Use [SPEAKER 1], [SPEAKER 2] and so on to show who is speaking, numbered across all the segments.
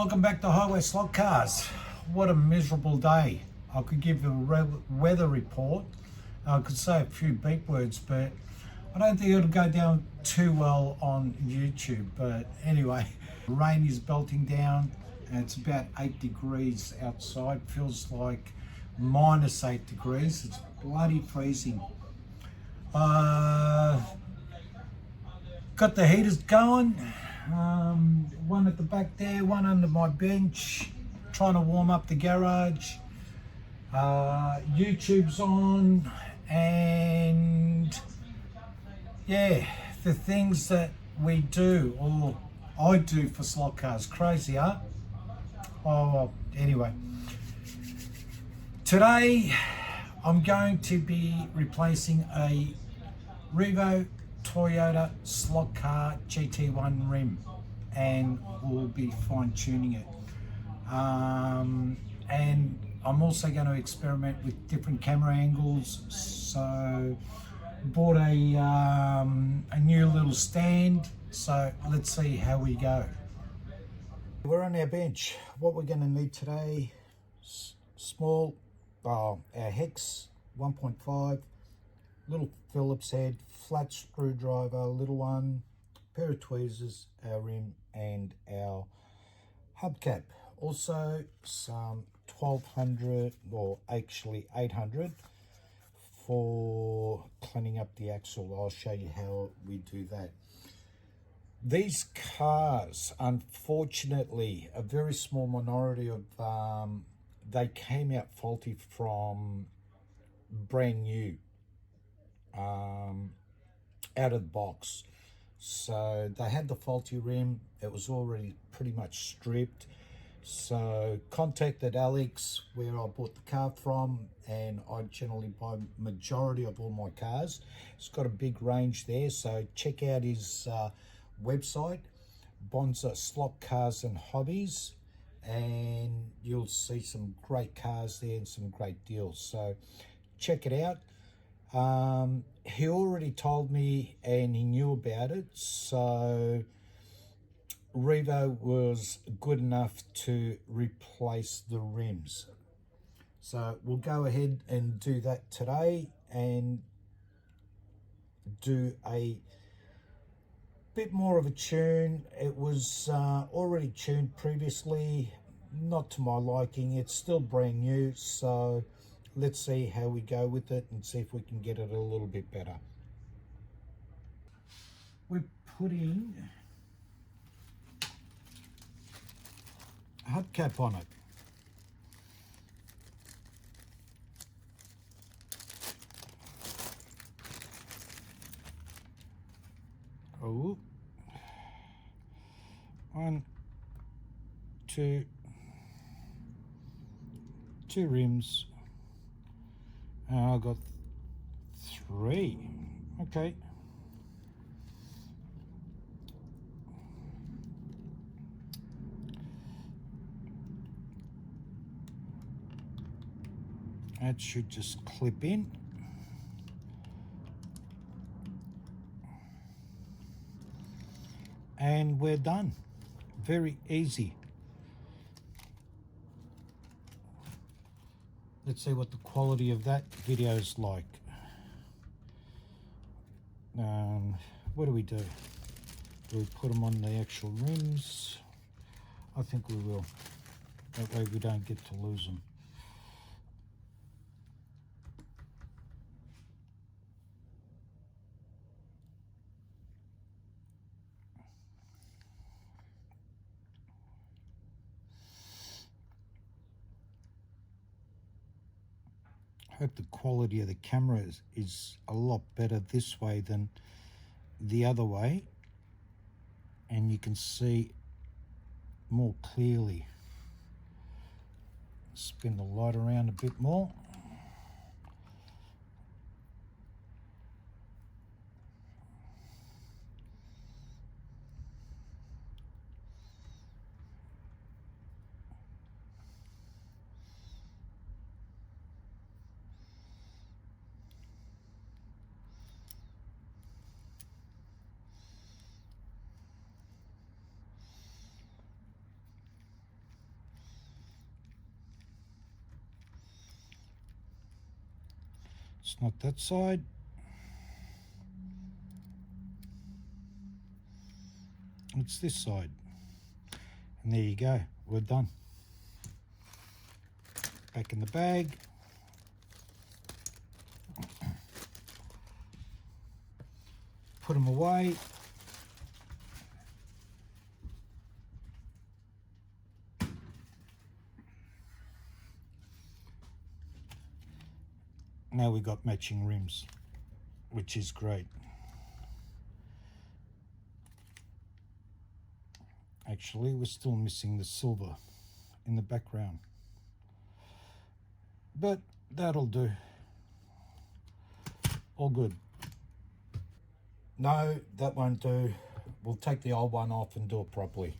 [SPEAKER 1] Welcome back to Highway Slot Cars. What a miserable day. I could give you a weather report. I could say a few beep words, but I don't think it'll go down too well on YouTube. But anyway, rain is belting down and it's about 8 degrees outside. Feels like minus 8 degrees. It's bloody freezing. Got the heaters going. One at the back there, one under my bench, trying to warm up the garage. YouTube's on, and yeah, the things that we do, or I do for slot cars. Crazy, huh? Oh, well, anyway. Today, I'm going to be replacing a Revo Toyota Slotcar GT1 rim, and we'll be fine tuning it. And I'm also going to experiment with different camera angles. So bought a new little stand. So let's see how we go. We're on our bench. What we're going to need today: small, our hex 1.5. Little Phillips head, flat screwdriver, little one, pair of tweezers, our rim and our hubcap. Also some 1200 or actually 800 for cleaning up the axle. I'll show you how we do that. These cars, unfortunately, a very small minority of they came out faulty from brand new. Out of the box. So they had the faulty rim. It was already pretty much stripped. So contacted Alex, where I bought the car from, and I generally buy majority of all my cars. It's got a big range there, so check out his website, Bonza Slot Cars and Hobbies, and you'll see some great cars there and some great deals. So check it out. He already told me and he knew about it, so Revo was good enough to replace the rims. So we'll go ahead and do that today and do a bit more of a tune. It was already tuned previously, not to my liking. It's still brand new, so let's see how we go with it and see if we can get it a little bit better. We're putting a hubcap on it. Oh, 1, 2, 2 rims. I got 3. Okay. That should just clip in. And we're done. Very easy. Let's see what the quality of that video is like. What do? Do we put them on the actual rims? I think we will. That way we don't get to lose them. I hope the quality of the camera is a lot better this way than the other way, and you can see more clearly. Spin the light around a bit more. It's not that side. It's this side. And there you go, we're done. Back in the bag. Put them away. Now we got matching rims, which is great. Actually, we're still missing the silver in the background, but that'll do. All good. No, that won't do. We'll take the old one off and do it properly.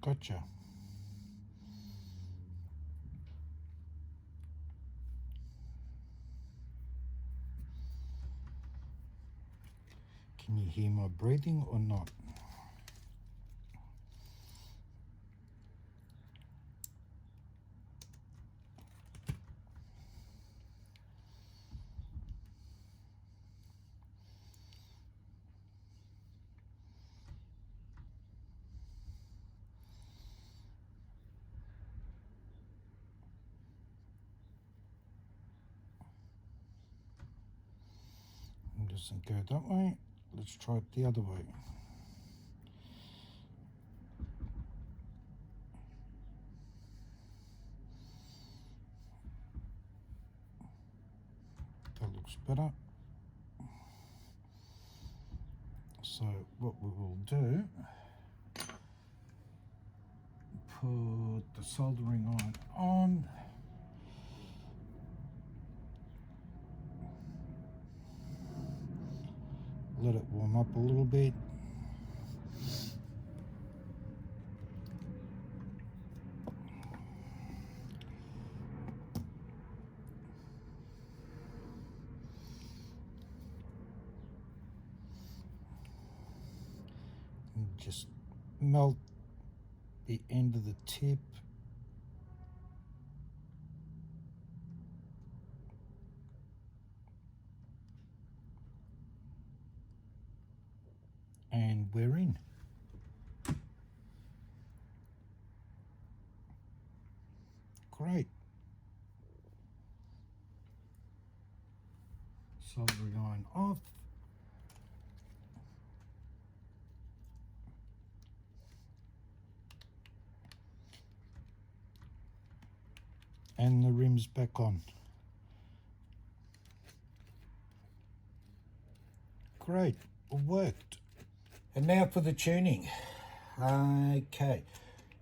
[SPEAKER 1] Gotcha. Can you hear my breathing or not? It doesn't go that way. Let's try it the other way. That looks better. So what we will do, put the soldering iron on. Let it warm up a little bit. And just melt the end of the tip. And we're in. Great. Soldering iron off. And the rims back on. Great, it worked. And now for the tuning. Okay,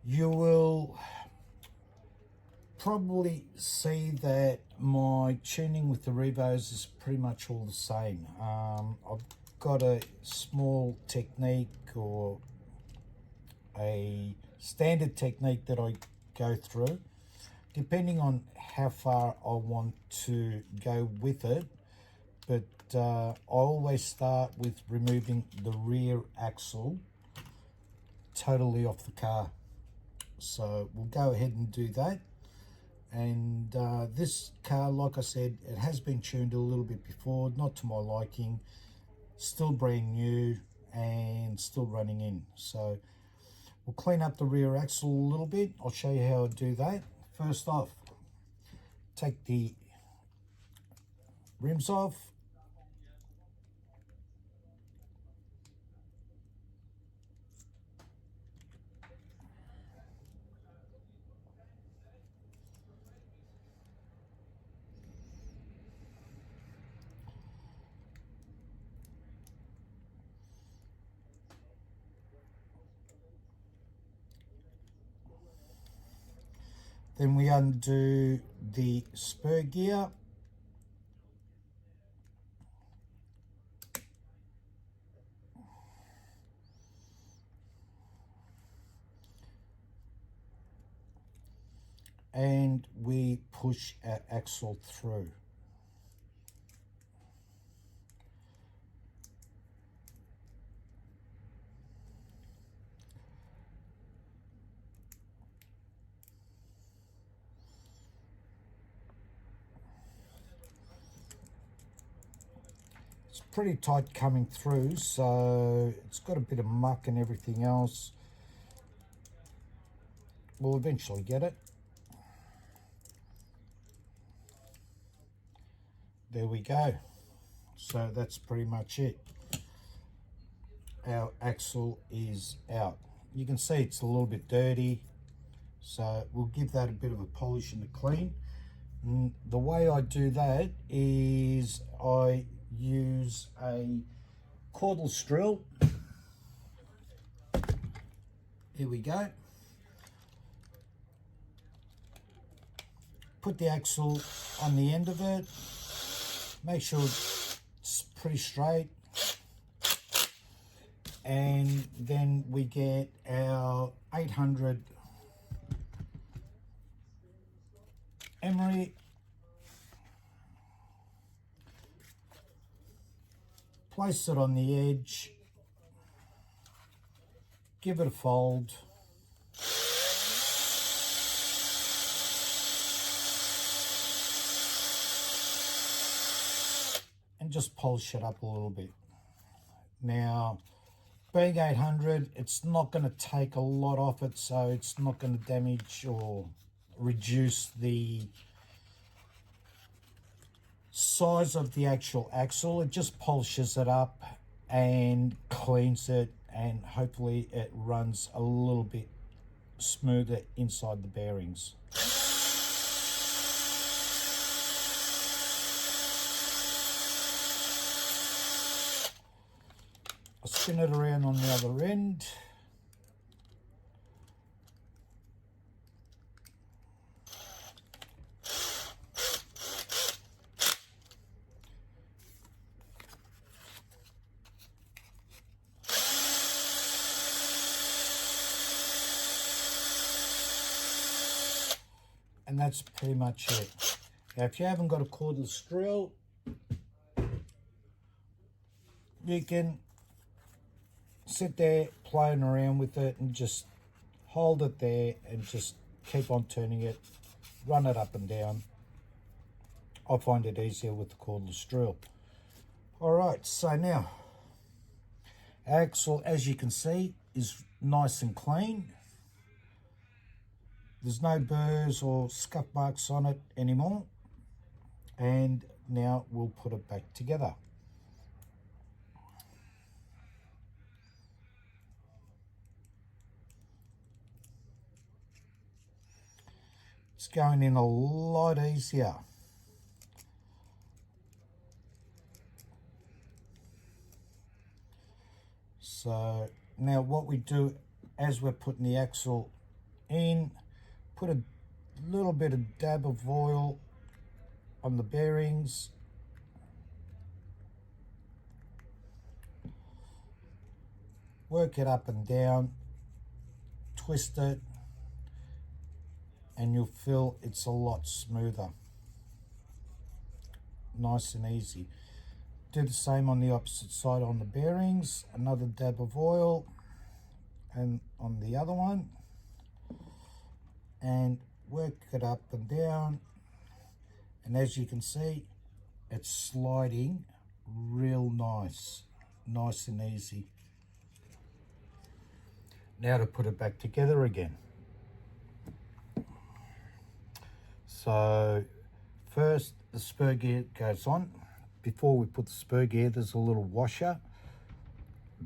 [SPEAKER 1] you will probably see that my tuning with the Revos is pretty much all the same. I've got a small technique or a standard technique that I go through, depending on how far I want to go with it. But I always start with removing the rear axle totally off the car. So we'll go ahead and do that. And this car, like I said, it has been tuned a little bit before, not to my liking, still brand new and still running in. So we'll clean up the rear axle a little bit. I'll show you how I do that. First off, take the rims off. Then we undo the spur gear. And we push our axle through. It's pretty tight coming through, so it's got a bit of muck and everything else. We'll eventually get it. There we go. So that's pretty much it. Our axle is out. You can see it's a little bit dirty, so we'll give that a bit of a polish and a clean. And the way I do that is I use a cordless drill. Here we go. Put the axle on the end of it. Make sure it's pretty straight. And then we get our 800 emery. Place it on the edge. Give it a fold. And just polish it up a little bit. Now, being 800, it's not going to take a lot off it, so it's not going to damage or reduce the size of the actual axle. It just polishes it up and cleans it, and hopefully it runs a little bit smoother inside the bearings. I'll spin it around on the other end. And that's pretty much it. Now, if you haven't got a cordless drill, you can sit there playing around with it and just hold it there and just keep on turning it, run it up and down. I find it easier with the cordless drill. All right, so now axle, as you can see, is nice and clean. There's no burrs or scuff marks on it anymore. And now we'll put it back together. It's going in a lot easier. So now what we do as we're putting the axle in, put a little bit of dab of oil on the bearings. Work it up and down, twist it, and you'll feel it's a lot smoother. Nice and easy. Do the same on the opposite side on the bearings. Another dab of oil, and on the other one. And work it up and down. And as you can see, it's sliding real nice. Nice and easy. Now to put it back together again. So first the spur gear goes on. Before we put the spur gear, there's a little washer.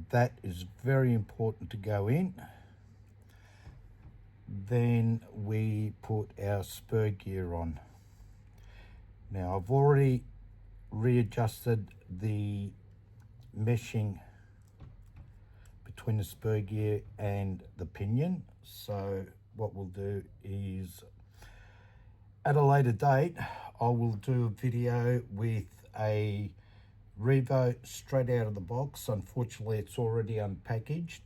[SPEAKER 1] That is very important to go in. Then we put our spur gear on. Now I've already readjusted the meshing between the spur gear and the pinion. So what we'll do is at a later date, I will do a video with a Revo straight out of the box. Unfortunately, it's already unpackaged.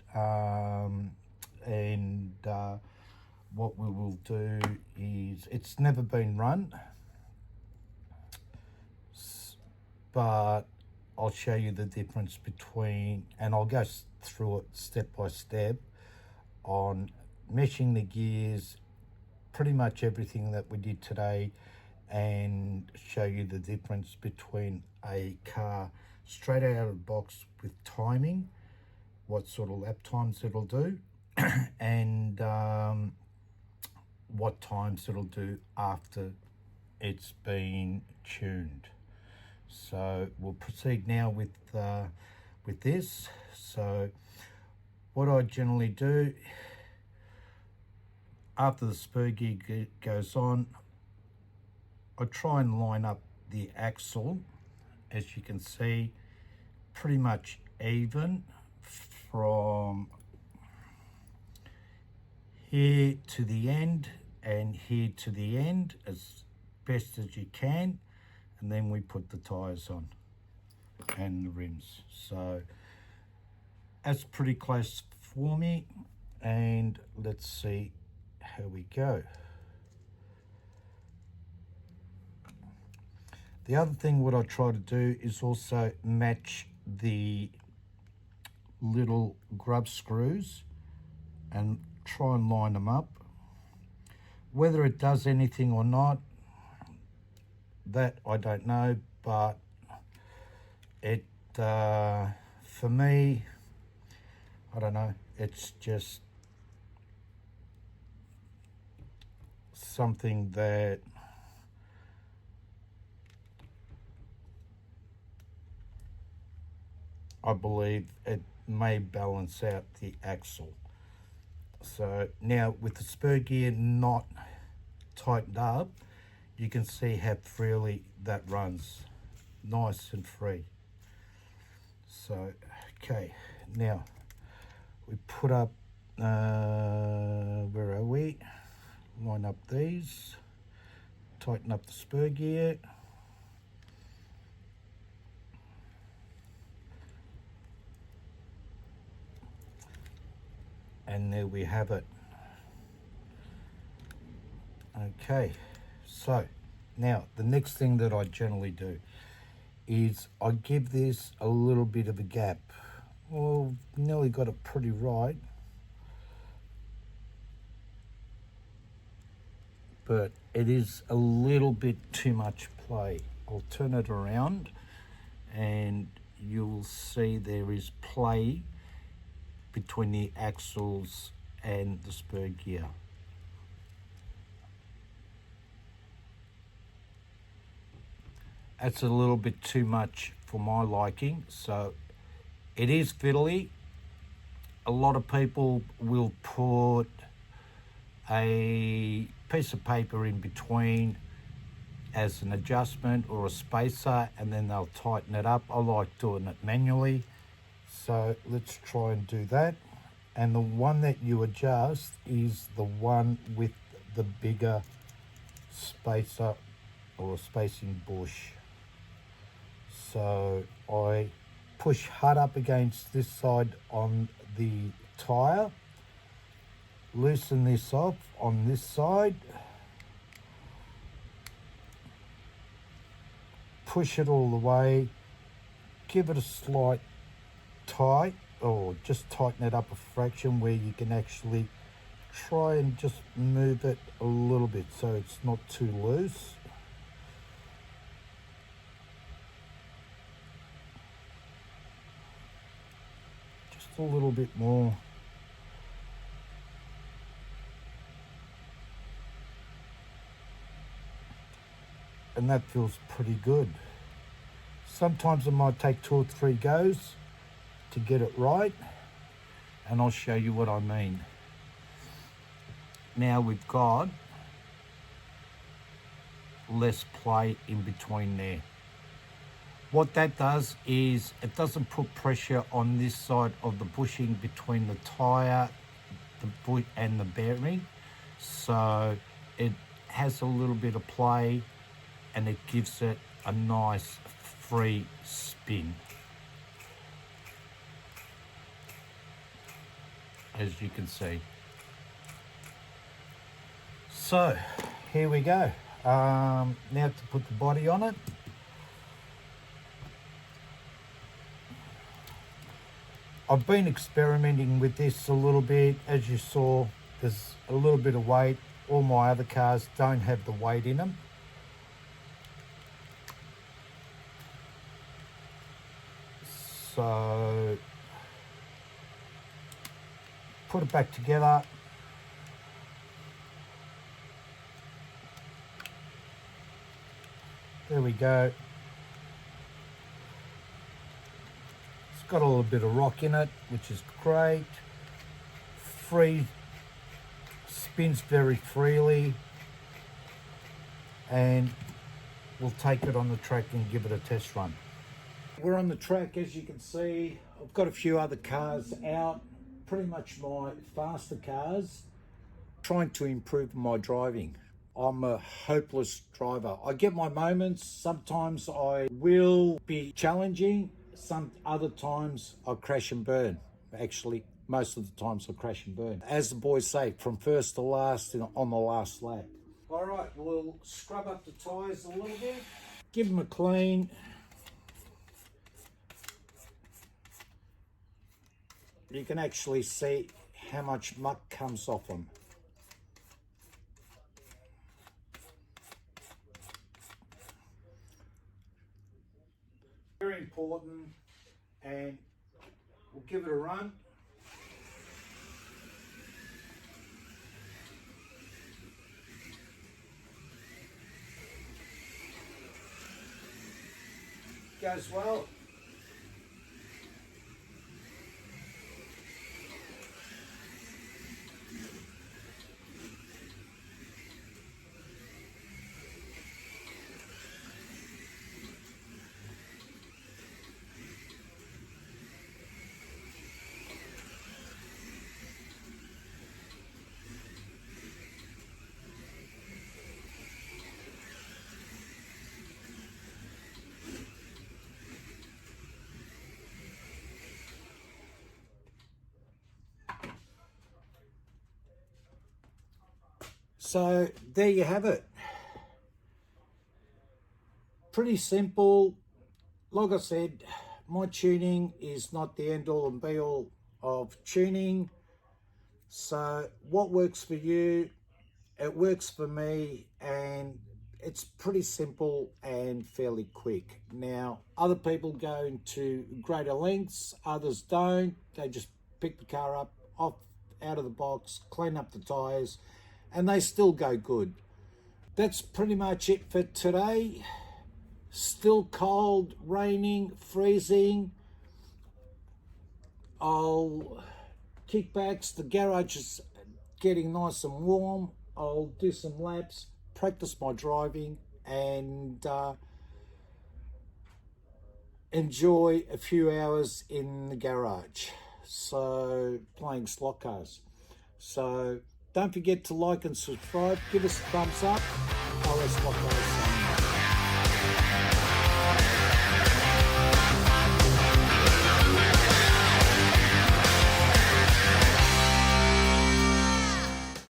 [SPEAKER 1] What we will do is, it's never been run, but I'll show you the difference between, and I'll go through it step by step on meshing the gears, pretty much everything that we did today, and show you the difference between a car straight out of the box with timing, what sort of lap times it'll do, and what times it'll do after it's been tuned. So we'll proceed now with this. So what I generally do after the spur gear goes on, I try and line up the axle, as you can see, pretty much even from here to the end and here to the end as best as you can, and then we put the tires on and the rims. So that's pretty close for me, and let's see how we go. The other thing what I try to do is also match the little grub screws and try and line them up. Whether it does anything or not, that I don't know, but it for me, I don't know, it's just something that I believe it may balance out the axle. So now with the spur gear not tightened up, you can see how freely that runs, nice and free. So okay, now we put up, where are we? Line up these, tighten up the spur gear. And there we have it. Okay, so now the next thing that I generally do is I give this a little bit of a gap. Well, nearly got it pretty right, but it is a little bit too much play. I'll turn it around and you'll see there is play between the axles and the spur gear. That's a little bit too much for my liking, so it is fiddly. A lot of people will put a piece of paper in between as an adjustment or a spacer, and then they'll tighten it up. I like doing it manually. So let's try and do that. And the one that you adjust is the one with the bigger spacer or spacing bush. So I push hard up against this side on the tire, loosen this off on this side, push it all the way, give it a slight tight, or just tighten it up a fraction where you can actually try and just move it a little bit so it's not too loose. Just a little bit more. And that feels pretty good. Sometimes it might take 2 or 3 goes to get it right, and I'll show you what I mean. Now we've got less play in between there. What that does is it doesn't put pressure on this side of the bushing between the tyre, the boot and the bearing, so it has a little bit of play and it gives it a nice free spin, as you can see. So here we go. Now to put the body on it. I've been experimenting with this a little bit. As you saw, there's a little bit of weight. All my other cars don't have the weight in them. So put it back together. There we go. It's got a little bit of rock in it, which is great. Free, spins very freely, and we'll take it on the track and give it a test run. We're on the track, as you can see. I've got a few other cars out, pretty much my faster cars, trying to improve my driving. I'm a hopeless driver. I get my moments. Sometimes I will be challenging. Some other times I crash and burn. Actually, most of the times I crash and burn. As the boys say, from first to last on the last lap. All right, we'll scrub up the tyres a little bit. Give them a clean. You can actually see how much muck comes off them. Very important, and we'll give it a run. Goes well. So there you have it. Pretty simple. Like I said, my tuning is not the end all and be all of tuning. So what works for you, it works for me, and it's pretty simple and fairly quick. Now, other people go into greater lengths, others don't. They just pick the car up out of the box, clean up the tires, and they still go good. That's pretty much it for today. Still cold, raining, freezing. I'll kickbacks, the garage is getting nice and warm. I'll do some laps, practice my driving, and enjoy a few hours in the garage. So playing slot cars. So don't forget to like and subscribe. Give us a thumbs up. RS Slot Cars.